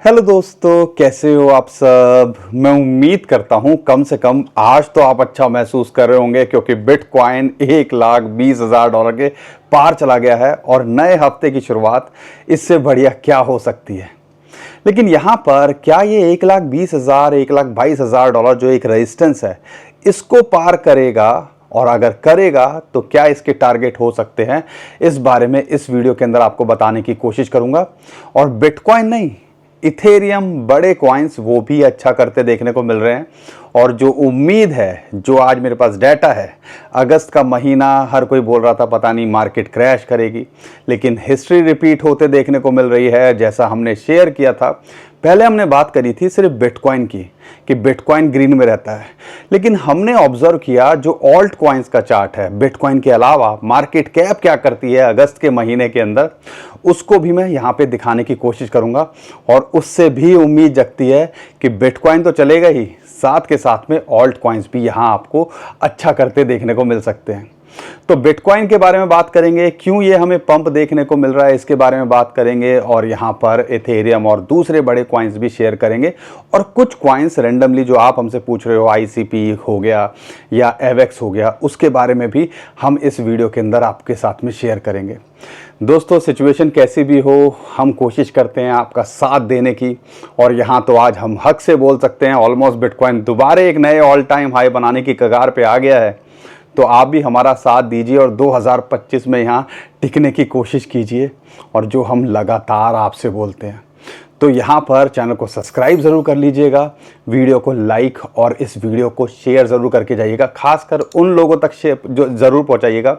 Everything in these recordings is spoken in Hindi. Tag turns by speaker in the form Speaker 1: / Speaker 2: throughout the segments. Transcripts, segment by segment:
Speaker 1: हेलो दोस्तों, कैसे हो आप सब। मैं उम्मीद करता हूं कम से कम आज तो आप अच्छा महसूस कर रहे होंगे क्योंकि बिटकॉइन 1,20,000 डॉलर के पार चला गया है और नए हफ्ते की शुरुआत इससे बढ़िया क्या हो सकती है। लेकिन यहाँ पर क्या ये 1,20,000 1,22,000 डॉलर जो एक रेजिस्टेंस है इसको पार करेगा, और अगर करेगा तो क्या इसके टारगेट हो सकते हैं, इस बारे में इस वीडियो के अंदर आपको बताने की कोशिश करूंगा। और बिटकॉइन नहीं, इथेरियम बड़े कॉइन्स वो भी अच्छा करते देखने को मिल रहे हैं। और जो उम्मीद है, जो आज मेरे पास डाटा है, अगस्त का महीना हर कोई बोल रहा था पता नहीं मार्केट क्रैश करेगी, लेकिन हिस्ट्री रिपीट होते देखने को मिल रही है। जैसा हमने शेयर किया था, पहले हमने बात करी थी सिर्फ बिटकॉइन की कि बिटकॉइन ग्रीन में रहता है, लेकिन हमने ऑब्जर्व किया जो ऑल्ट कॉइन्स का चार्ट है, बिटकॉइन के अलावा मार्केट कैप क्या करती है अगस्त के महीने के अंदर, उसको भी मैं यहाँ पे दिखाने की कोशिश करूँगा। और उससे भी उम्मीद जगती है कि बिटकॉइन तो चलेगा ही, साथ के साथ में ऑल्ट कॉइन्स भी यहाँ आपको अच्छा करते देखने को मिल सकते हैं। तो बिटकॉइन के बारे में बात करेंगे, क्यों ये हमें पंप देखने को मिल रहा है इसके बारे में बात करेंगे, और यहाँ पर इथेरियम और दूसरे बड़े कॉइन्स भी शेयर करेंगे। और कुछ कॉइन्स रेंडमली जो आप हमसे पूछ रहे हो, आईसीपी हो गया या एवेक्स हो गया, उसके बारे में भी हम इस वीडियो के अंदर आपके साथ में शेयर करेंगे। दोस्तों, सिचुएशन कैसी भी हो, हम कोशिश करते हैं आपका साथ देने की। और यहाँ तो आज हम हक से बोल सकते हैं ऑलमोस्ट बिटकॉइन दोबारा एक नए ऑल टाइम हाई बनाने की कगार पे आ गया है। तो आप भी हमारा साथ दीजिए और 2025 में यहाँ टिकने की कोशिश कीजिए, और जो हम लगातार आपसे बोलते हैं। तो यहाँ पर चैनल को सब्सक्राइब ज़रूर कर लीजिएगा, वीडियो को लाइक और इस वीडियो को शेयर ज़रूर करके जाइएगा, खासकर उन लोगों तक जो ज़रूर पहुँचाइएगा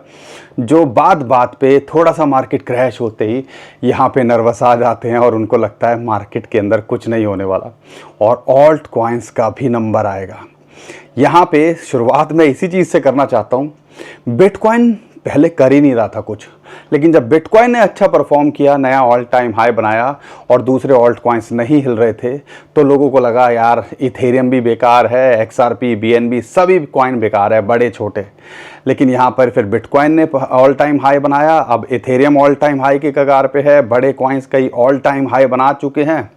Speaker 1: जो बात बात पे थोड़ा सा मार्केट क्रैश होते ही यहाँ पे नर्वस आ जाते हैं और उनको लगता है मार्केट के अंदर कुछ नहीं होने वाला। और ऑल्ट कॉइन्स का भी नंबर आएगा। यहाँ पे शुरुआत मैं इसी चीज़ से करना चाहता हूँ। बिटकॉइन पहले कर ही नहीं रहा था कुछ, लेकिन जब बिटकॉइन ने अच्छा परफॉर्म किया, नया ऑल टाइम हाई बनाया और दूसरे ऑल्ट कॉइन्स नहीं हिल रहे थे, तो लोगों को लगा यार इथेरियम भी बेकार है, एक्सआरपी, बीएनबी सभी कॉइन बेकार है, बड़े छोटे। लेकिन यहाँ पर फिर बिटकॉइन ने ऑल टाइम हाई बनाया, अब इथेरियम ऑल टाइम हाई की कगार पे है, बड़े कॉइन्स कई ऑल टाइम हाई बना चुके हैं।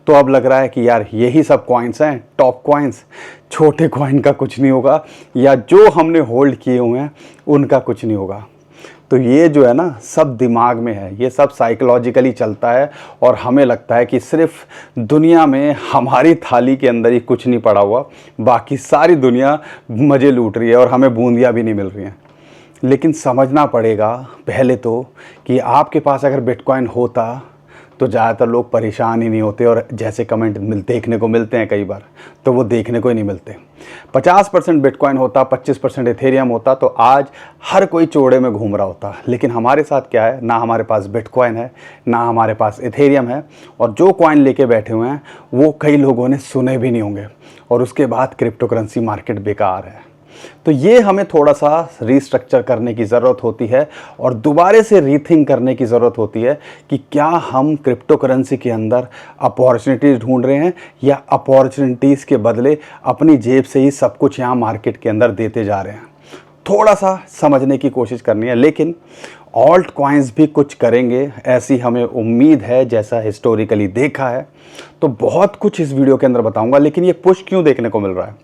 Speaker 1: तो अब लग रहा है कि यार यही सब कॉइन्स हैं टॉप कॉइन्स, छोटे कॉइन का कुछ नहीं होगा, या जो हमने होल्ड किए हुए हैं उनका कुछ नहीं होगा। तो ये जो है ना, सब दिमाग में है, ये सब साइकोलॉजिकली चलता है। और हमें लगता है कि सिर्फ दुनिया में हमारी थाली के अंदर ही कुछ नहीं पड़ा हुआ, बाकी सारी दुनिया मज़े लूट रही है और हमें बूंदियाँ भी नहीं मिल रही हैं। लेकिन समझना पड़ेगा पहले तो कि आपके पास अगर बिटकॉइन होता तो ज़्यादातर लोग परेशान ही नहीं होते, और जैसे कमेंट देखने को मिलते हैं कई बार, तो वो देखने को ही नहीं मिलते। 50% बिटकॉइन होता, 25% इथेरियम होता, तो आज हर कोई चौड़े में घूम रहा होता। लेकिन हमारे साथ क्या है, ना हमारे पास बिटकॉइन है, ना हमारे पास इथेरियम है, और जो कॉइन लेके बैठे हुए हैं वो कई लोगों ने सुने भी नहीं होंगे, और उसके बाद क्रिप्टो करेंसी मार्केट बेकार है। तो ये हमें थोड़ा सा रीस्ट्रक्चर करने की ज़रूरत होती है और दोबारे से रीथिंक करने की ज़रूरत होती है कि क्या हम क्रिप्टो करेंसी के अंदर अपॉर्चुनिटीज़ ढूंढ रहे हैं, या अपॉर्चुनिटीज़ के बदले अपनी जेब से ही सब कुछ यहाँ मार्केट के अंदर देते जा रहे हैं। थोड़ा सा समझने की कोशिश करनी है। लेकिन ऑल्ट कॉइन्स भी कुछ करेंगे ऐसी हमें उम्मीद है, जैसा हिस्टोरिकली देखा है। तो बहुत कुछ इस वीडियो के अंदर बताऊंगा। लेकिन ये पुश क्यों देखने को मिल रहा है,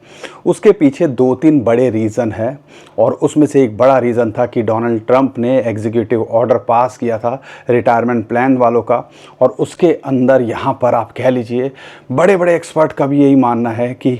Speaker 1: उसके पीछे 2-3 बड़े रीज़न हैं। और उसमें से एक बड़ा रीज़न था कि डोनाल्ड ट्रंप ने एग्जीक्यूटिव ऑर्डर पास किया था रिटायरमेंट प्लान वालों का, और उसके अंदर यहाँ पर आप कह लीजिए बड़े बड़े एक्सपर्ट का भी यही मानना है कि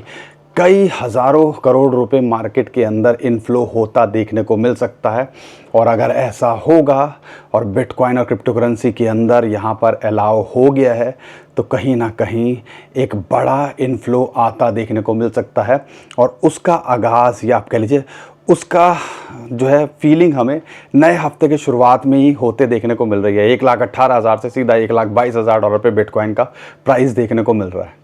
Speaker 1: कई हज़ारों करोड़ रुपए मार्केट के अंदर इनफ्लो होता देखने को मिल सकता है। और अगर ऐसा होगा और बिटकॉइन और क्रिप्टो करेंसी के अंदर यहाँ पर अलाउ हो गया है, तो कहीं ना कहीं एक बड़ा इनफ्लो आता देखने को मिल सकता है। और उसका आगाज़, या आप कह लीजिए उसका जो है फीलिंग हमें नए हफ्ते के शुरुआत में ही होते देखने को मिल रही है। 1,18,000 से सीधा 1,22,000 डॉलर पे बिटकॉइन का प्राइस देखने को मिल रहा है।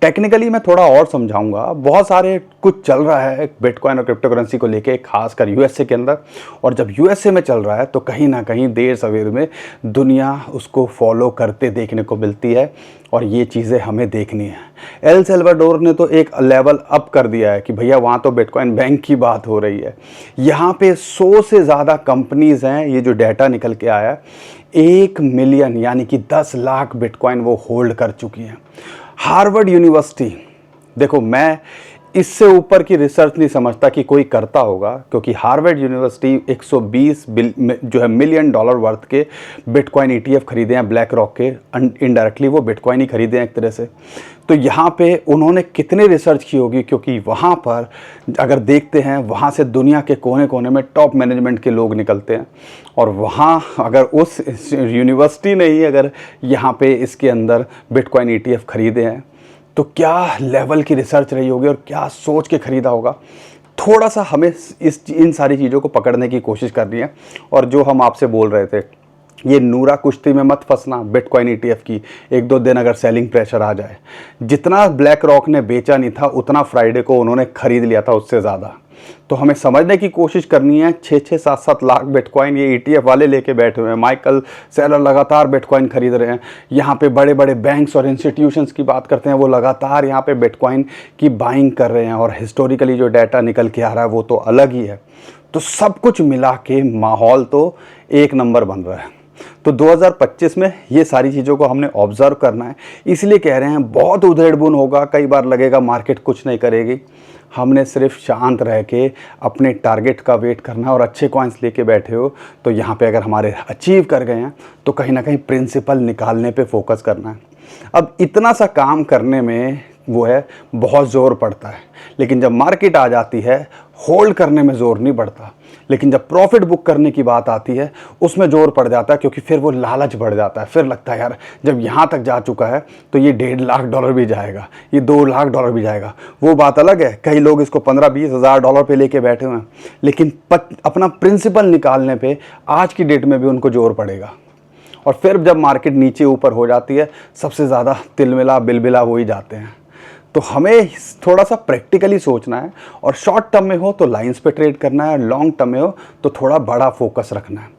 Speaker 1: टेक्निकली मैं थोड़ा और समझाऊंगा। बहुत सारे कुछ चल रहा है बिटकॉइन और क्रिप्टो करेंसी को लेके, खासकर यूएसए के अंदर, और जब यूएसए में चल रहा है तो कहीं ना कहीं देर सवेर में दुनिया उसको फॉलो करते देखने को मिलती है, और ये चीज़ें हमें देखनी है। एल सल्वाडोर ने तो एक लेवल अप कर दिया है कि भैया वहाँ तो बिटकॉइन बैंक की बात हो रही है। यहाँ पे 100 से ज़्यादा कंपनीज़ हैं, ये जो डाटा निकल के आया है, 1 मिलियन यानी कि 10 लाख बिटकॉइन वो होल्ड कर चुकी हैं। हार्वर्ड यूनिवर्सिटी, देखो मैं इससे ऊपर की रिसर्च नहीं समझता कि कोई करता होगा, क्योंकि हार्वर्ड यूनिवर्सिटी 120 जो है मिलियन डॉलर वर्थ के बिटकॉइन ईटीएफ खरीदे हैं ब्लैक रॉक के, इनडायरेक्टली वो बिटकॉइन ही खरीदे हैं एक तरह से। तो यहाँ पे उन्होंने कितने रिसर्च की होगी, क्योंकि वहाँ पर अगर देखते हैं वहाँ से दुनिया के कोने कोने में टॉप मैनेजमेंट के लोग निकलते हैं, और वहाँ अगर उस यूनिवर्सिटी ने ही अगर यहाँ पे इसके अंदर बिटकॉइन ईटीएफ खरीदे हैं तो क्या लेवल की रिसर्च रही होगी और क्या सोच के ख़रीदा होगा। थोड़ा सा हमें इन सारी चीज़ों को पकड़ने की कोशिश करनी है। और जो हम आपसे बोल रहे थे, ये नूरा कुश्ती में मत फंसना बिटकॉइन ईटीएफ की। 1-2 दिन अगर सेलिंग प्रेशर आ जाए, जितना ब्लैक रॉक ने बेचा नहीं था उतना फ्राइडे को उन्होंने ख़रीद लिया था, उससे ज़्यादा। तो हमें समझने की कोशिश करनी है। 6-6, 7-7 लाख बिटकॉइन ये ईटीएफ वाले लेके बैठे हुए हैं। माइकल सेलर लगातार बिटकॉइन खरीद रहे हैं। यहाँ पे बड़े बड़े बैंक्स और इंस्टीट्यूशंस की बात करते हैं, वो लगातार यहाँ पे बिटकॉइन की बाइंग कर रहे हैं, और हिस्टोरिकली जो डाटा निकल के आ रहा है वो तो अलग ही है। तो सब कुछ मिला के माहौल तो एक नंबर बन रहा है। तो 2025 में ये सारी चीज़ों को हमने ऑब्जर्व करना है। इसलिए कह रहे हैं बहुत उधेड़-बुन होगा, कई बार लगेगा मार्केट कुछ नहीं करेगी। हमने सिर्फ शांत रह के अपने टारगेट का वेट करना है, और अच्छे कॉइन्स लेके बैठे हो तो यहाँ पे अगर हमारे अचीव कर गए हैं तो कहीं ना कहीं प्रिंसिपल निकालने पे फोकस करना है। अब इतना सा काम करने में वो है बहुत ज़ोर पड़ता है, लेकिन जब मार्केट आ जाती है होल्ड करने में ज़ोर नहीं पड़ता। लेकिन जब प्रॉफिट बुक करने की बात आती है उसमें ज़ोर पड़ जाता है, क्योंकि फिर वो लालच बढ़ जाता है। फिर लगता है यार जब यहाँ तक जा चुका है तो ये $1.5 लाख भी जाएगा, ये $2 लाख भी जाएगा। वो बात अलग है, कई लोग इसको 15-20 हज़ार डॉलर पे लेके बैठे हुए हैं, लेकिन अपना प्रिंसिपल निकालने पे आज की डेट में भी उनको ज़ोर पड़ेगा। और फिर जब मार्केट नीचे ऊपर हो जाती है सबसे ज़्यादा तिलमिला बिलबिला हो ही जाते हैं। तो हमें थोड़ा सा प्रैक्टिकली सोचना है, और शॉर्ट टर्म में हो तो लाइंस पे ट्रेड करना है, लॉन्ग टर्म में हो तो थोड़ा बड़ा फोकस रखना है।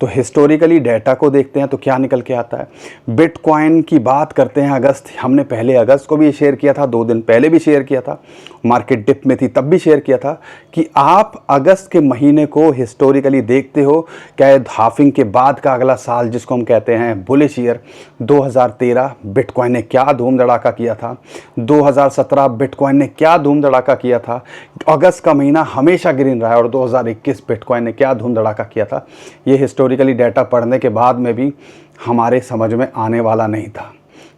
Speaker 1: तो हिस्टोरिकली डाटा को देखते हैं तो क्या निकल के आता है। बिटकॉइन की बात करते हैं, अगस्त, हमने पहले अगस्त को भी शेयर किया था, 2 दिन पहले भी शेयर किया था, मार्केट डिप में थी तब भी शेयर किया था कि आप अगस्त के महीने को हिस्टोरिकली देखते हो, क्या हाफिंग के बाद का अगला साल जिसको हम कहते हैं बुलिश ईयर, 2013 बिटकॉइन ने क्या धूम धड़ाका किया था, 2017 बिटकॉइन ने क्या धूम धड़ाका किया था, अगस्त का महीना हमेशा ग्रीन रहा है, और 2021 बिटकॉइन ने क्या धूम धड़ाका किया था। ये हिस्टोरिकली डाटा पढ़ने के बाद में भी हमारे समझ में आने वाला नहीं था,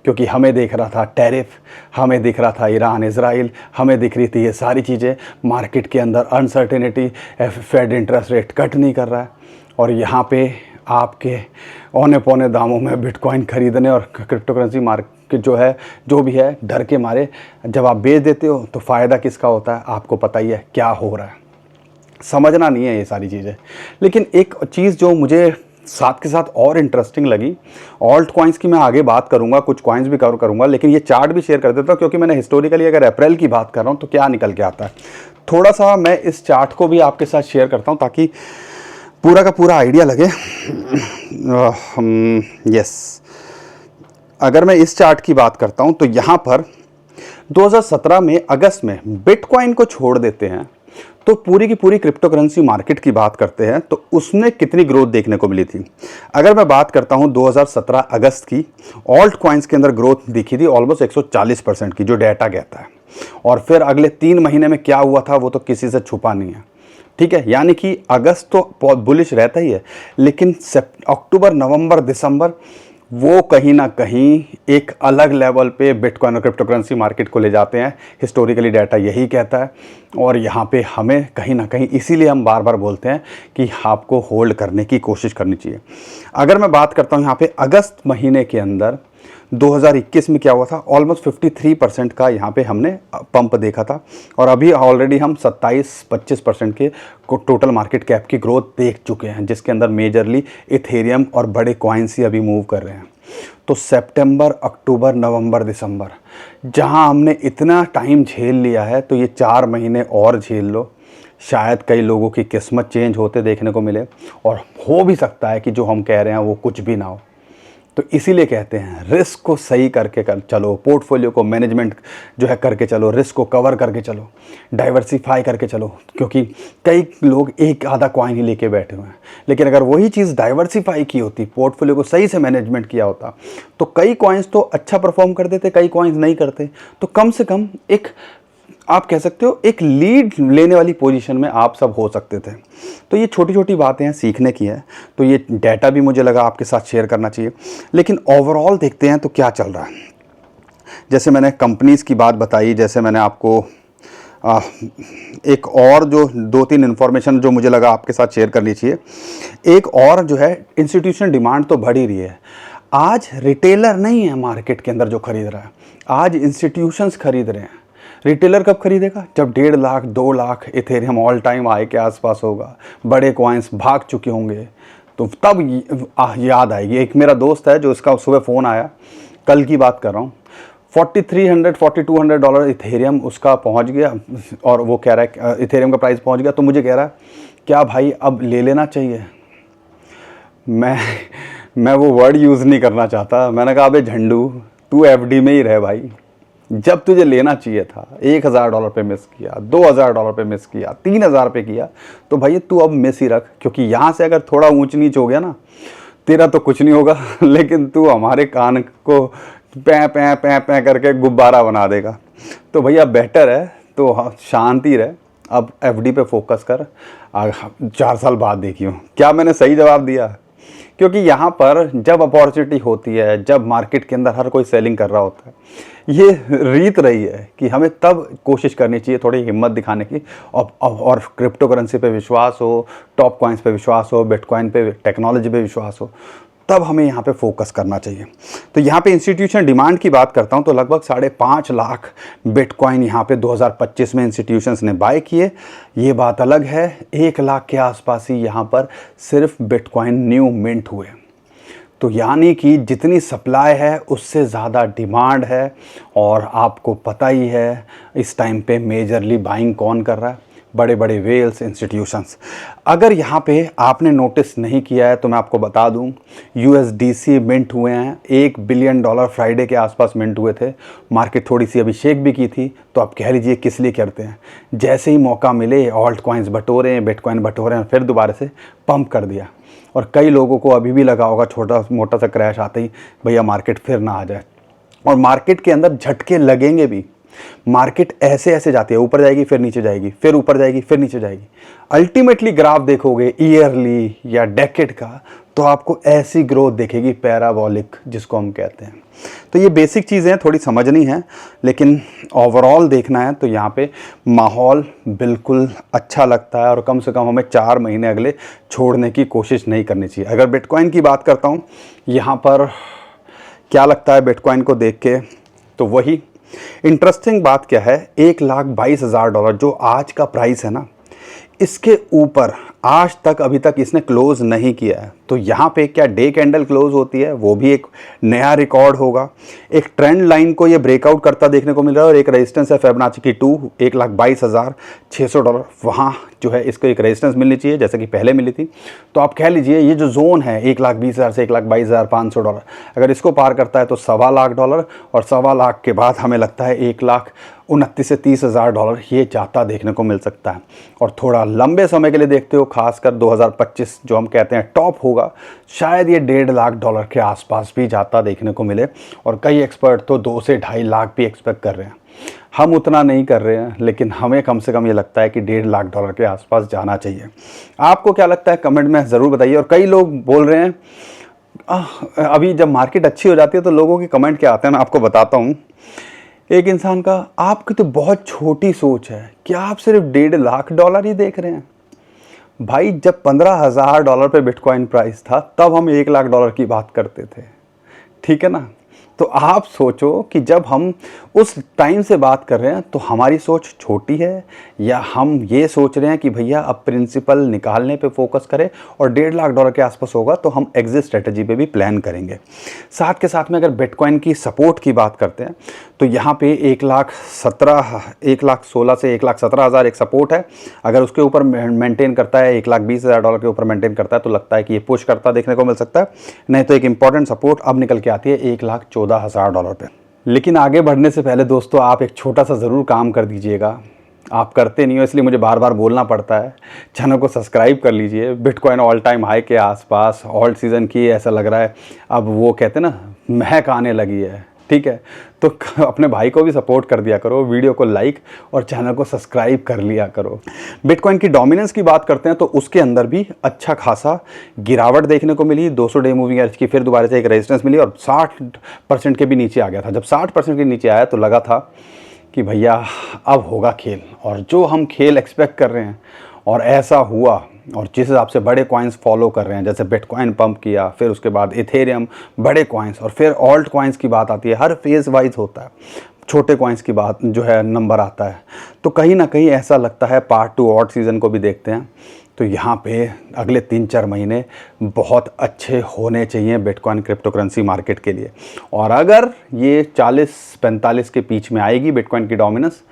Speaker 1: क्योंकि हमें दिख रहा था टैरिफ, हमें दिख रहा था ईरान इजराइल, हमें दिख रही थी ये सारी चीज़ें, मार्केट के अंदर uncertainty, Fed interest rate cut नहीं कर रहा है, और यहाँ पे आपके औने पौने दामों में बिटकॉइन खरीदने और क्रिप्टो करेंसी मार्केट जो है जो भी है डर के मारे जब आप बेच देते हो तो फ़ायदा किसका होता है, आपको पता ही है क्या हो रहा है। समझना नहीं है ये सारी चीज़ें। लेकिन एक चीज़ जो मुझे साथ के साथ और इंटरेस्टिंग लगी, ऑल्ट कॉइन्स की मैं आगे बात करूंगा, कुछ कॉइन्स भी कवर करूंगा, लेकिन ये चार्ट भी शेयर कर देता हूँ, क्योंकि मैंने हिस्टोरिकली अगर अप्रैल की बात कर रहा हूँ तो क्या निकल के आता है। थोड़ा सा मैं इस चार्ट को भी आपके साथ शेयर करता हूँ ताकि पूरा का पूरा आइडिया लगे। यस, अगर मैं इस चार्ट की बात करता हूँ तो यहाँ पर 2017 में अगस्त में बिटकॉइन को छोड़ देते हैं तो पूरी की पूरी क्रिप्टो करेंसी मार्केट की बात करते हैं तो उसमें कितनी ग्रोथ देखने को मिली थी। अगर मैं बात करता हूं 2017 अगस्त की, ऑल्ट कॉइन्स के अंदर ग्रोथ दिखी थी ऑलमोस्ट 140% की, जो डाटा कहता है। और फिर अगले 3 महीने में क्या हुआ था वो तो किसी से छुपा नहीं है, ठीक है। यानी कि अगस्त तो बुलिश रहता ही है, लेकिन अक्टूबर, नवंबर, दिसंबर वो कहीं ना कहीं एक अलग लेवल पे बिटकॉइन और क्रिप्टो करेंसी मार्केट को ले जाते हैं। हिस्टोरिकली डाटा यही कहता है, और यहाँ पे हमें कहीं ना कहीं इसीलिए हम बार बार बोलते हैं कि आपको होल्ड करने की कोशिश करनी चाहिए। अगर मैं बात करता हूँ यहाँ पे अगस्त महीने के अंदर 2021 में क्या हुआ था, ऑलमोस्ट 53% का यहाँ पे हमने पंप देखा था, और अभी ऑलरेडी हम 27-25% के टोटल मार्केट कैप की ग्रोथ देख चुके हैं, जिसके अंदर मेजरली इथेरियम और बड़े कॉइन्स ही अभी मूव कर रहे हैं। तो सितंबर, अक्टूबर, नवंबर, दिसंबर, जहां हमने इतना टाइम झेल लिया है, तो ये 4 महीने और झेल लो। शायद कई लोगों की किस्मत चेंज होते देखने को मिले, और हो भी सकता है कि जो हम कह रहे हैं वो कुछ भी ना हो। तो इसीलिए कहते हैं रिस्क को सही करके चलो, पोर्टफोलियो को मैनेजमेंट जो है करके चलो, रिस्क को कवर करके चलो, डाइवर्सिफाई करके चलो। क्योंकि कई लोग एक आधा कॉइन ही लेके बैठे हुए हैं, लेकिन अगर वही चीज़ डाइवर्सिफाई की होती, पोर्टफोलियो को सही से मैनेजमेंट किया होता, तो कई कॉइन्स तो अच्छा परफॉर्म कर देते, कई कॉइन्स नहीं करते। तो कम से कम एक, आप कह सकते हो, एक लीड लेने वाली पोजीशन में आप सब हो सकते थे। तो ये छोटी छोटी बातें हैं, सीखने की है। तो ये डाटा भी मुझे लगा आपके साथ शेयर करना चाहिए। लेकिन ओवरऑल देखते हैं तो क्या चल रहा है। जैसे मैंने कंपनीज़ की बात बताई, जैसे मैंने आपको एक और जो 2-3 इन्फॉर्मेशन जो मुझे लगा आपके साथ शेयर करनी चाहिए। एक और जो है, इंस्टीट्यूशनल डिमांड तो बढ़ ही रही है। आज रिटेलर नहीं है मार्केट के अंदर जो खरीद रहा है, आज इंस्टीट्यूशंस खरीद रहे हैं। रिटेलर कब खरीदेगा? जब 1.5 lakh 2 lakh Ethereum all time high के आसपास होगा, बड़े कॉइन्स भाग चुके होंगे, तो तब याद आएगी। एक मेरा दोस्त है जो इसका सुबह फ़ोन आया, कल की बात कर रहा हूँ, $4,300-4,200 इथेरियम उसका पहुँच गया, और वो कह रहा है इथेरियम का प्राइस पहुँच गया। तो मुझे कह रहा है क्या भाई अब ले लेना चाहिए? मैं वो वर्ड यूज़ नहीं करना चाहता। मैंने कहा अबे झंडू, तू एफडी में ही रह भाई। जब तुझे लेना चाहिए था, $1,000 पे मिस किया, $2,000 पे मिस किया, 3,000 पे किया, तो भाई तू अब मिस ही रख। क्योंकि यहाँ से अगर थोड़ा ऊंच नीच हो गया ना, तेरा तो कुछ नहीं होगा, लेकिन तू हमारे कान को पैं पैं पैं पैं करके गुब्बारा बना देगा। तो भैया बेटर है तो शांति रहे, अब एफडी पे फोकस कर। 4 साल बाद देखियो क्या मैंने सही जवाब दिया। क्योंकि यहाँ पर जब अपॉर्चुनिटी होती है, जब मार्केट के अंदर हर कोई सेलिंग कर रहा होता है, ये रीत रही है कि हमें तब कोशिश करनी चाहिए थोड़ी हिम्मत दिखाने की, और क्रिप्टो करेंसी पे विश्वास हो, टॉप कॉइन्स पे विश्वास हो, बिटकॉइन पे, टेक्नोलॉजी पे विश्वास हो, तब हमें यहाँ पे फोकस करना चाहिए। तो यहाँ पे इंस्टीट्यूशन डिमांड की बात करता हूँ तो लगभग 5.5 लाख बिटकॉइन यहाँ पे 2025 में इंस्टीट्यूशंस ने बाय किए। ये बात अलग है, 1 लाख के आसपास ही यहाँ पर सिर्फ बिटकॉइन न्यू मिंट हुए। तो यानी कि जितनी सप्लाई है उससे ज़्यादा डिमांड है। और आपको पता ही है इस टाइम पे मेजरली बाइंग कौन कर रहा है? बड़े बड़े वेल्स इंस्टीट्यूशंस। अगर यहाँ पे आपने नोटिस नहीं किया है तो मैं आपको बता दूँ, USDC मिंट हुए हैं, $1 बिलियन फ्राइडे के आसपास मिंट हुए थे। मार्केट थोड़ी सी अभी शेक भी की थी, तो आप कह लीजिए किस लिए करते हैं। जैसे ही मौका मिले ऑल्ट कॉइन्स बटोरे हैं, बिटकॉइन बटोरे हैं, फिर दोबारा से पंप कर दिया। और कई लोगों को अभी भी लगा होगा छोटा मोटा सा क्रैश आते ही भैया मार्केट फिर ना आ जाए। और मार्केट के अंदर झटके लगेंगे भी। मार्केट ऐसे ऐसे जाती है, ऊपर जाएगी फिर नीचे जाएगी, फिर ऊपर जाएगी फिर नीचे जाएगी। अल्टीमेटली ग्राफ देखोगे ईयरली या डेकेड का, तो आपको ऐसी ग्रोथ दिखेगी पैराबोलिक, जिसको हम कहते हैं। तो ये बेसिक चीज़ें थोड़ी समझनी है, लेकिन ओवरऑल देखना है तो यहाँ पे माहौल बिल्कुल अच्छा लगता है। और कम से कम हमें 4 महीने अगले छोड़ने की कोशिश नहीं करनी चाहिए। अगर बिटकॉइन की बात करता हूँ, यहाँ पर क्या लगता है बिटकॉइन को देख के, तो वही इंटरेस्टिंग बात क्या है, $1,22,000 जो आज का प्राइस है ना, इसके ऊपर आज तक अभी तक इसने क्लोज नहीं किया है। तो यहाँ पे क्या डे कैंडल क्लोज होती है, वो भी एक नया रिकॉर्ड होगा। एक ट्रेंड लाइन को ये ब्रेकआउट करता देखने को मिल रहा है, और एक रेजिस्टेंस है फिबोनाची की 2, $1,22,600, वहाँ जो है इसको एक रेजिस्टेंस मिलनी चाहिए जैसे कि पहले मिली थी। तो आप कह लीजिए ये जो जोन है $1,20,000 से $1,22,500, अगर इसको पार करता है तो $1,25,000, और $1,25,000 के बाद हमें लगता है $1,29,000 से $30,000 ये जाता देखने को मिल सकता है। और थोड़ा लंबे समय के लिए देखते हो, खासकर 2025 जो हम कहते हैं टॉप होगा, शायद ये $1.5 लाख के आसपास भी जाता देखने को मिले। और कई एक्सपर्ट तो 2 से 2.5 लाख भी एक्सपेक्ट कर रहे हैं। हम उतना नहीं कर रहे हैं, लेकिन हमें कम से कम ये लगता है कि $1.5 लाख के आसपास जाना चाहिए। आपको क्या लगता है कमेंट में ज़रूर बताइए। और कई लोग बोल रहे हैं अभी जब मार्केट अच्छी हो जाती है तो लोगों के कमेंट क्या आते हैं, मैं आपको बताता हूँ। एक इंसान का, आपकी तो बहुत छोटी सोच है, क्या आप सिर्फ $1.5 लाख ही देख रहे हैं? भाई जब $15,000 पे बिटकॉइन प्राइस था तब हम $1 लाख की बात करते थे, ठीक है ना। तो आप सोचो कि जब हम उस टाइम से बात कर रहे हैं तो हमारी सोच छोटी है, या हम ये सोच रहे हैं कि भैया अब प्रिंसिपल निकालने पे फोकस करें और $1.5 लाख के आसपास होगा तो हम एग्जिट स्ट्रेटजी पे भी प्लान करेंगे। साथ के साथ में अगर बिटकॉइन की सपोर्ट की बात करते हैं तो यहाँ पे 1,16 से 1,17,000 एक सपोर्ट है। अगर उसके ऊपर मेंटेन करता है, $1,20,000 के ऊपर मेंटेन करता है तो लगता है कि ये पुश करता देखने को मिल सकता है। नहीं तो एक इंपॉर्टेंट सपोर्ट अब निकल के आती है $1,14,000 पे। लेकिन आगे बढ़ने से पहले दोस्तों आप एक छोटा सा ज़रूर काम कर दीजिएगा। आप करते नहीं हो इसलिए मुझे बार बार बोलना पड़ता है। चैनल को सब्सक्राइब कर लीजिए। बिटकॉइन ऑल टाइम हाई के आसपास, ऑल्ट सीज़न की ऐसा लग रहा है अब वो कहते हैं ना महक आने लगी है, ठीक है। तो अपने भाई को भी सपोर्ट कर दिया करो, वीडियो को लाइक और चैनल को सब्सक्राइब कर लिया करो। बिटकॉइन की डोमिनेंस की बात करते हैं तो उसके अंदर भी अच्छा खासा गिरावट देखने को मिली। 200 डे मूविंग एवरेज की फिर दोबारा से एक रेजिस्टेंस मिली और 60% के भी नीचे आ गया था। जब 60% के नीचे आया तो लगा था कि भैया अब होगा खेल, और जो हम खेल एक्सपेक्ट कर रहे हैं और ऐसा हुआ। और जिस हिसाब से बड़े कॉइन्स फॉलो कर रहे हैं, जैसे बिटकॉइन पंप किया, फिर उसके बाद इथेरियम, बड़े कॉइन्स, और फिर ऑल्ट कॉइन्स की बात आती है। हर फेज़ वाइज होता है, छोटे कॉइन्स की बात जो है नंबर आता है। तो कहीं ना कहीं ऐसा लगता है पार्ट 2 ऑड सीज़न को भी देखते हैं तो यहाँ पे अगले 3-4 महीने बहुत अच्छे होने चाहिए बिटकॉइन क्रिप्टो करेंसी मार्केट के लिए। और अगर ये 40-45 के बीच में आएगी बिटकॉइन की डोमिनेंस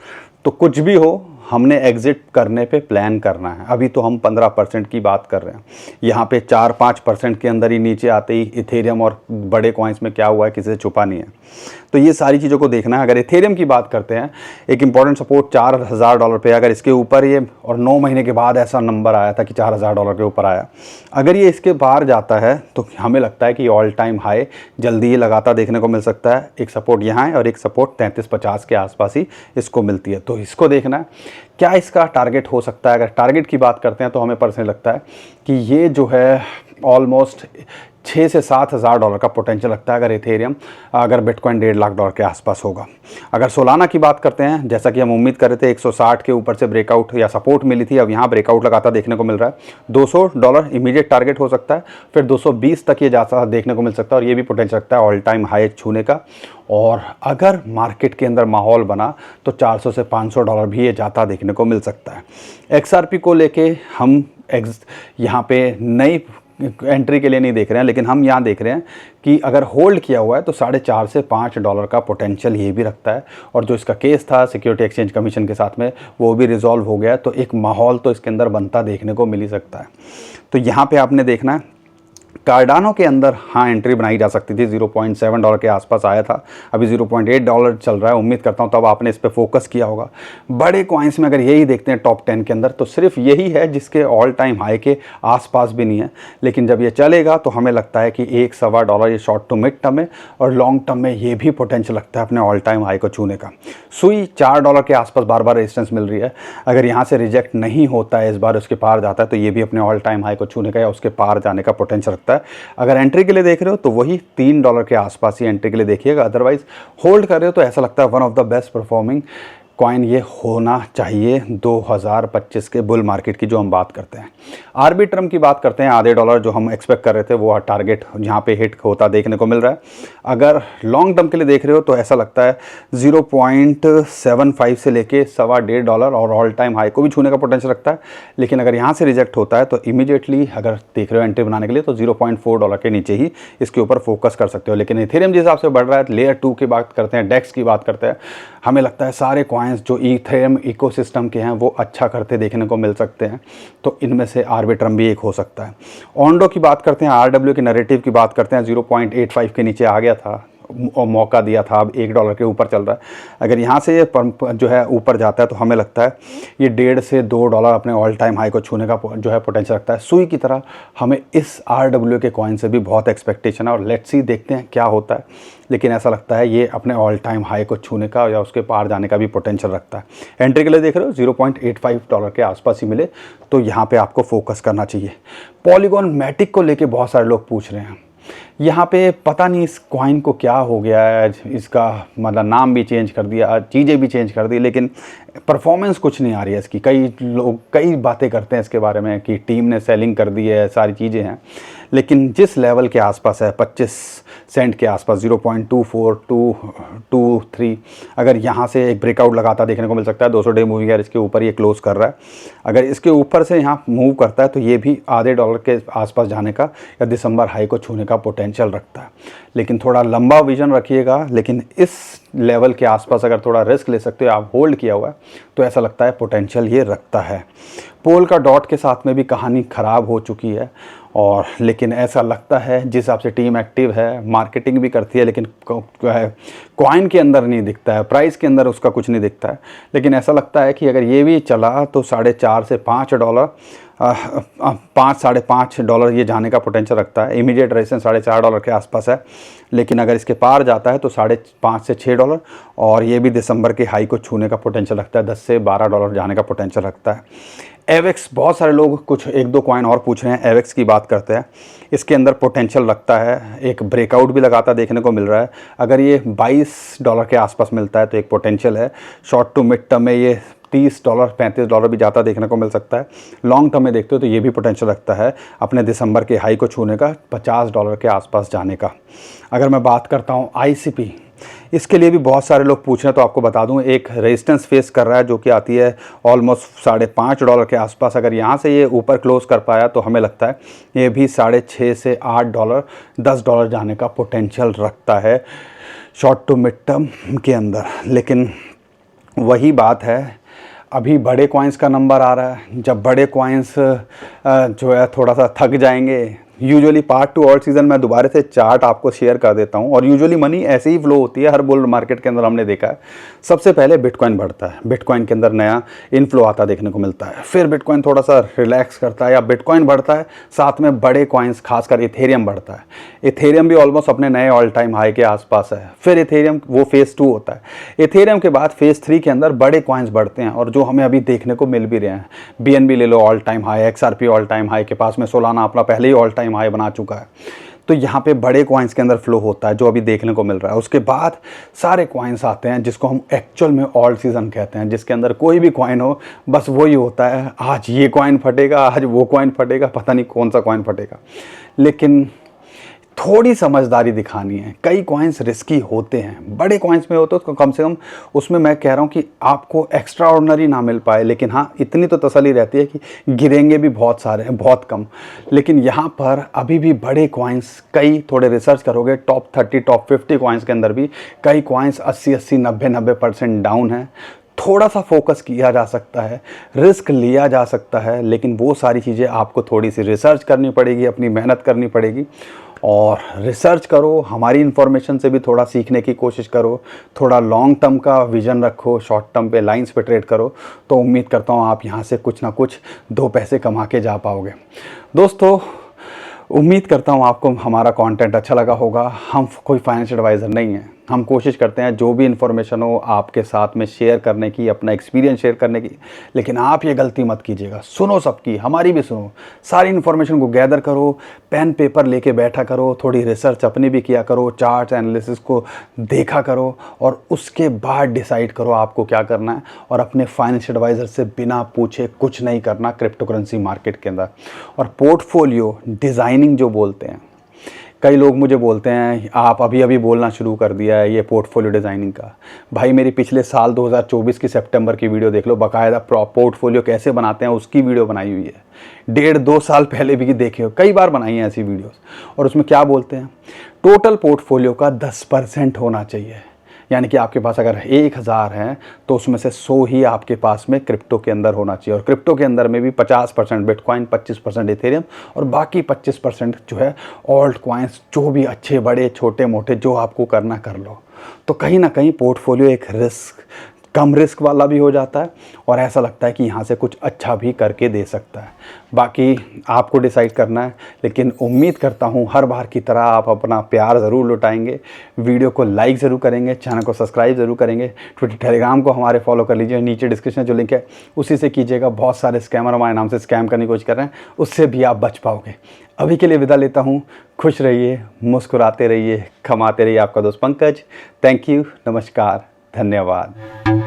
Speaker 1: तो कुछ भी हो हमने एग्ज़िट करने पे प्लान करना है। अभी तो हम 15% की बात कर रहे हैं, यहाँ पे 4-5% के अंदर ही नीचे आते ही इथेरियम और बड़े कॉइन्स में क्या हुआ है किसी से छुपा नहीं है। तो ये सारी चीज़ों को देखना है। अगर इथेरियम की बात करते हैं, एक इंपॉर्टेंट सपोर्ट $4,000 पे, अगर इसके ऊपर ये, और 9 महीने के बाद ऐसा नंबर आया था कि $4,000 के ऊपर आया, अगर ये इसके बाहर जाता है तो हमें लगता है कि ऑल टाइम हाई जल्दी ही लगाता देखने को मिल सकता है। एक सपोर्ट यहाँ है और एक सपोर्ट 33-50 के आसपास ही इसको मिलती है, तो इसको देखना है क्या इसका टारगेट हो सकता है। अगर टारगेट की बात करते हैं तो हमें पर्सनली लगता है कि ये जो है ऑलमोस्ट $6,000 से $7,000 का पोटेंशियल लगता है अगर इथेरियम, अगर बिटकॉइन $1.5 लाख के आसपास होगा। अगर सोलाना की बात करते हैं, जैसा कि हम उम्मीद कर रहे थे 160 के ऊपर से ब्रेकआउट या सपोर्ट मिली थी, अब यहाँ ब्रेकआउट लगाता देखने को मिल रहा है। $200 इमीडिएट टारगेट हो सकता है, फिर 220 तक ये जाता देखने को मिल सकता है, और ये भी पोटेंशियल लगता है ऑल टाइम हाई छूने का। और अगर मार्केट के अंदर माहौल बना तो $400 से $500 भी ये जाता देखने को मिल सकता है। XRP को लेके हम यहाँ पे नई एंट्री के लिए नहीं देख रहे हैं, लेकिन हम यहाँ देख रहे हैं कि अगर होल्ड किया हुआ है तो $4.5 से $5 का पोटेंशियल ये भी रखता है। और जो इसका केस था सिक्योरिटी एक्सचेंज कमीशन के साथ में वो भी रिजॉल्व हो गया है, तो एक माहौल तो इसके अंदर बनता देखने को मिल ही सकता है। तो यहाँ पे आपने देखना है कार्डानो के अंदर हाँ एंट्री बनाई जा सकती थी, $0.7 के आसपास आया था, अभी $0.8 चल रहा है। उम्मीद करता हूँ तब आपने इस पर फोकस किया होगा। बड़े कॉइन्स में अगर यही देखते हैं टॉप 10 के अंदर तो सिर्फ यही है जिसके ऑल टाइम हाई के आसपास भी नहीं है, लेकिन जब ये चलेगा तो हमें लगता है कि $1-1.25 ये शॉर्ट टू मिड टर्म में, और लॉन्ग टर्म में ये भी पोटेंशियल लगता है अपने ऑल टाइम हाई को छूने का। सुई $4 के आसपास बार बार रेजिस्टेंस मिल रही है, अगर यहाँ से रिजेक्ट नहीं होता है इस बार उसके पार जाता है तो ये भी अपने ऑल टाइम हाई को छूने का या उसके पार जाने का पोटेंशियल रखता है। अगर एंट्री के लिए देख रहे हो तो वही $3 के आसपास ही एंट्री के लिए देखिएगा, अदरवाइज होल्ड कर रहे हो तो ऐसा लगता है one of the best performing coin ये होना चाहिए 2025 के बुल मार्केट की जो हम बात करते हैं। आर्बिट्रम की बात करते हैं, $0.5 जो हम एक्सपेक्ट कर रहे थे वो टारगेट यहाँ पे हिट होता देखने को मिल रहा है। अगर लॉन्ग टर्म के लिए देख रहे हो तो ऐसा लगता है 0.75 से लेके $1.25 और ऑल टाइम हाई को भी छूने का पोटेंशियल रखता है। लेकिन अगर यहाँ से रिजेक्ट होता है तो इमीडिएटली अगर देख रहे हो एंट्री बनाने के लिए तो $0.4 के नीचे ही इसके ऊपर फोकस कर सकते हो। लेकिन इथेरियम जिस हिसाब से बढ़ रहा है, लेयर 2 की बात करते हैं, डेक्स की बात करते हैं, हमें लगता है सारे कॉइन्स जो इथेरियम इकोसिस्टम के हैं वो अच्छा करते देखने को मिल सकते हैं, तो इनमें से आर्बिट्रम भी एक हो सकता है। ओंडो की बात करते हैं, RW की नैरेटिव की बात करते हैं, 0.85 के नीचे आ गया था और मौका दिया था, अब $1 के ऊपर चल रहा है। अगर यहाँ से ये जो है ऊपर जाता है तो हमें लगता है ये $1.5 से $2 अपने ऑल टाइम हाई को छूने का जो है पोटेंशियल रखता है। सुई की तरह हमें इस RW के कॉइन से भी बहुत एक्सपेक्टेशन है और लेट्स सी देखते हैं क्या होता है, लेकिन ऐसा लगता है ये अपने ऑल टाइम हाई को छूने का या उसके पार जाने का भी पोटेंशियल रखता है। एंट्री के लिए देख रहे हो $0.85 के आसपास ही मिले तो यहाँ पे आपको फोकस करना चाहिए। पॉलीगॉन मैटिक को लेके बहुत सारे लोग पूछ रहे हैं, यहाँ पे पता नहीं इस कॉइन को क्या हो गया है, इसका मतलब नाम भी चेंज कर दिया, चीज़ें भी चेंज कर दी, लेकिन परफॉर्मेंस कुछ नहीं आ रही है इसकी। कई लोग कई बातें करते हैं इसके बारे में कि टीम ने सेलिंग कर दी है, सारी चीज़ें हैं, लेकिन जिस लेवल के आसपास है 25 सेंट के आसपास 0.24223, अगर यहाँ से एक ब्रेकआउट लगाता देखने को मिल सकता है। 200 डे मूविंग एवरेज के ऊपर ये क्लोज कर रहा है। अगर इसके ऊपर से यहाँ मूव करता है तो ये भी आधे डॉलर के आसपास जाने का या दिसंबर हाई को छूने का पोटेंशियल रखता है। लेकिन थोड़ा लंबा विजन रखिएगा। लेकिन इस लेवल के आसपास अगर थोड़ा रिस्क ले सकते हो, आप होल्ड किया हुआ है, तो ऐसा लगता है पोटेंशियल ये रखता है। पोल का डॉट के साथ में भी कहानी ख़राब हो चुकी है, और लेकिन ऐसा लगता है जिस हिसाब से टीम एक्टिव है, मार्केटिंग भी करती है, लेकिन कॉइन के अंदर नहीं दिखता है, प्राइस के अंदर उसका कुछ नहीं दिखता है। लेकिन ऐसा लगता है कि अगर ये भी चला तो 4.5 से $5, 5 साढ़े $5 ये जाने का पोटेंशियल रखता है। इमीडिएट रेजिस्टेंस $4.5 के आसपास है। लेकिन अगर इसके पार जाता है तो $5.5 से $6, और ये भी दिसंबर के हाई को छूने का पोटेंशियल रखता है। $10 से $12 जाने का पोटेंशियल रखता है। एवेक्स, बहुत सारे लोग कुछ 1-2 कॉइन और पूछ रहे हैं, एवेक्स की बात करते हैं। इसके अंदर पोटेंशियल रखता है, एक ब्रेकआउट भी लगाता देखने को मिल रहा है। अगर ये $22 के आसपास मिलता है तो एक पोटेंशियल है। शॉर्ट टू मिड टर्म में ये $30, $35 भी जाता देखने को मिल सकता है। लॉन्ग टर्म में देखते हो तो ये भी पोटेंशियल रखता है अपने दिसंबर के हाई को छूने का, $50 के आसपास जाने का। अगर मैं बात करता हूँ ICP, इसके लिए भी बहुत सारे लोग पूछ रहे हैं, तो आपको बता दूं एक रेजिस्टेंस फेस कर रहा है जो कि आती है ऑलमोस्ट $5.5 के आसपास। अगर यहाँ से ये ऊपर क्लोज कर पाया तो हमें लगता है ये भी $6.5 से $8, $10 जाने का पोटेंशियल रखता है शॉर्ट टू मिड टर्म के अंदर। लेकिन वही बात है, अभी बड़े कॉइन्स का नंबर आ रहा है। जब बड़े कॉइन्स जो है थोड़ा सा थक जाएंगे, usually part two all season मैं दोबारा से चार्ट आपको शेयर कर देता हूं, और यूजुअली मनी ऐसे ही फ्लो होती है हर बुल मार्केट के अंदर। हमने देखा है सबसे पहले बिटकॉइन बढ़ता है, बिटकॉइन के अंदर नया इनफ्लो आता देखने को मिलता है। फिर बिटकॉइन थोड़ा सा रिलैक्स करता है या बिटकॉइन बढ़ता है, साथ में बड़े कॉइन्स खासकर इथेरियम बढ़ता है। इथेरियम भी ऑलमोस्ट अपने नए ऑल टाइम हाई के आसपास है। फिर इथेरियम वो फेज़ 2 होता है। इथेरियम के बाद फेज़ 3 के अंदर बड़े कॉइन्स बढ़ते हैं, और जो हमें अभी देखने को मिल भी रहे हैं। BNB ले लो all time high, XRP all time high के पास में, सोलाना अपना पहले ही ऑल टाइम हाई बना चुका है। तो यहाँ पे बड़े कॉइन्स के अंदर फ्लो होता है जो अभी देखने को मिल रहा है। उसके बाद सारे कॉइन्स आते हैं जिसको हम एक्चुअल में ऑल सीजन कहते हैं, जिसके अंदर कोई भी कॉइन हो बस वही होता है, आज ये कॉइन फटेगा, आज वो कॉइन फटेगा, पता नहीं कौन सा कॉइन फटेगा। लेकिन थोड़ी समझदारी दिखानी है। कई कॉइन्स रिस्की होते हैं, बड़े कॉइन्स में होते तो कम से कम उसमें मैं कह रहा हूँ कि आपको एक्स्ट्रा ऑर्डिनरी ना मिल पाए, लेकिन हाँ इतनी तो तसल्ली रहती है कि गिरेंगे भी बहुत सारे हैं, बहुत कम। लेकिन यहाँ पर अभी भी बड़े कॉइन्स कई, थोड़े रिसर्च करोगे टॉप 30 टॉप 50 कॉइन्स के अंदर भी कई कॉइन्स 80-80 90% डाउन है। थोड़ा सा फोकस किया जा सकता है, रिस्क लिया जा सकता है, लेकिन वो सारी चीज़ें आपको थोड़ी सी रिसर्च करनी पड़ेगी, अपनी मेहनत करनी पड़ेगी। और रिसर्च करो, हमारी इन्फॉर्मेशन से भी थोड़ा सीखने की कोशिश करो, थोड़ा लॉन्ग टर्म का विजन रखो, शॉर्ट टर्म पे लाइंस पे ट्रेड करो, तो उम्मीद करता हूँ आप यहाँ से कुछ ना कुछ 2 पैसे कमा के जा पाओगे। दोस्तों, उम्मीद करता हूँ आपको हमारा कंटेंट अच्छा लगा होगा। हम कोई फाइनेंशियल एडवाइज़र नहीं है, हम कोशिश करते हैं जो भी इन्फॉर्मेशन हो आपके साथ में शेयर करने की, अपना एक्सपीरियंस शेयर करने की। लेकिन आप ये गलती मत कीजिएगा, सुनो सबकी, हमारी भी सुनो, सारी इन्फॉर्मेशन को गैदर करो, पेन पेपर लेके बैठा करो, थोड़ी रिसर्च अपनी भी किया करो, चार्ट्स एनालिसिस को देखा करो, और उसके बाद डिसाइड करो आपको क्या करना है। और अपने फाइनेंशियल एडवाइज़र से बिना पूछे कुछ नहीं करना क्रिप्टो करेंसी मार्केट के अंदर। और पोर्टफोलियो डिज़ाइनिंग जो बोलते हैं, कई लोग मुझे बोलते हैं आप अभी बोलना शुरू कर दिया है ये पोर्टफोलियो डिज़ाइनिंग का। भाई मेरी पिछले साल 2024 की सितंबर की वीडियो देख लो, बाकायदा पोर्टफोलियो कैसे बनाते हैं उसकी वीडियो बनाई हुई है। 1.5-2 साल पहले भी देखे हो, कई बार बनाई हैं ऐसी वीडियोस। और उसमें क्या बोलते हैं, टोटल पोर्टफोलियो का 10% होना चाहिए। यानी कि आपके पास अगर 1000 हैं तो उसमें से 100 ही आपके पास में क्रिप्टो के अंदर होना चाहिए। और क्रिप्टो के अंदर में भी 50% बिटकॉइन, 25% इथेरियम, और बाकी 25% जो है ऑल्ट कॉइन्स, जो भी अच्छे बड़े छोटे मोटे जो आपको करना कर लो। तो कहीं ना कहीं पोर्टफोलियो एक कम रिस्क वाला भी हो जाता है, और ऐसा लगता है कि यहाँ से कुछ अच्छा भी करके दे सकता है। बाकी आपको डिसाइड करना है, लेकिन उम्मीद करता हूँ हर बार की तरह आप अपना प्यार ज़रूर लुटाएंगे, वीडियो को लाइक ज़रूर करेंगे, चैनल को सब्सक्राइब ज़रूर करेंगे, ट्विटर टेलीग्राम को हमारे फॉलो कर लीजिए, नीचे डिस्क्रिप्शन जो लिंक है उसी से कीजिएगा। बहुत सारे स्कैमर हमारे नाम से स्कैम करने की कोशिश कर रहे हैं, उससे भी आप बच पाओगे। अभी के लिए विदा लेता हूँ, खुश रहिए, मुस्कुराते रहिए, कमाते रहिए। आपका दोस्त पंकज। थैंक यू, नमस्कार, धन्यवाद।